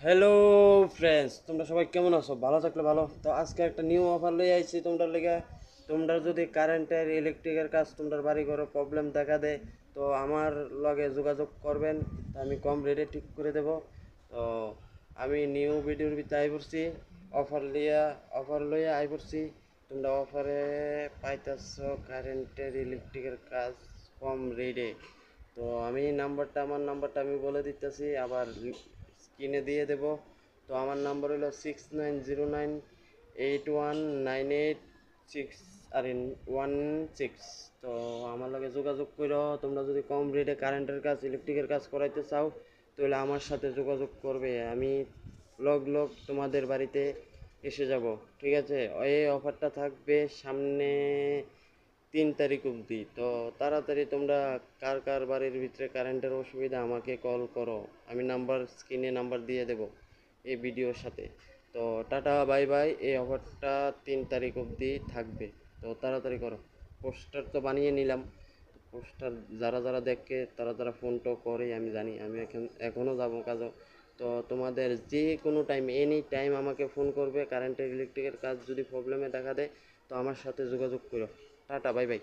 Hello friends, তোমরা সবাই কেমন আছো? ভালো থাকলে ভালো। তো আজকে একটা নিউ অফার লই আইছি তোমরা লেগে। তোমরা যদি কারেন্টের ইলেকট্রিকের কাজ তোমরা বাড়ি ঘরে প্রবলেম দেখা দেয়, তো আমার লগে যোগাযোগ করবেন। তো আমি কম রেটে ঠিক করে দেব। তো আমি নিউ ভিডিওর ভিতরে আই পড়ছি, অফার লইয়া আই পড়ছি। তোমরা অফারে পাইতেছ কারেন্টের ইলেকট্রিকের কাজ কম রেটে। তো আমার নাম্বারটা আমি বলে দিতেছি, আবার স্ক্রিনে দিয়ে দেব। তো আমার নাম্বার হলো 69098198 6 আর 16। তো আমার লগে যোগাযোগ করো। তোমরা যদি কম রেটে কারেন্টের কাজ ইলেকট্রিকের কাজ করাইতে চাও, তাহলে আমার সাথে যোগাযোগ করবে। আমি লগ তোমাদের বাড়িতে এসে যাব। ঠিক আছে? এই অফারটা থাকবে সামনে 3 তারিখ অবধি। তো তাড়াতাড়ি তোমরা কার কার বাড়ির ভিতরে কারেন্টের অসুবিধা আমাকে কল করো। আমি স্ক্রিনে নাম্বার দিয়ে দেব এই ভিডিওর সাথে। তো টাটা বাই বাই। এই অফারটা 3 তারিখ অবধি থাকবে। তো তাড়াতাড়ি করো। পোস্টার তো বানিয়ে নিলাম। পোস্টার যারা যারা দেখে তারা তারা ফোন টো করে, আমি জানি। আমি এখনও যাবো কাজও। তো তোমাদের যে কোনো টাইম, এনি টাইম আমাকে ফোন করবে। কারেন্টের ইলেকট্রিকের কাজ যদি প্রবলেমে দেখা দেয়, তো আমার সাথে যোগাযোগ করো। Tata bye bye.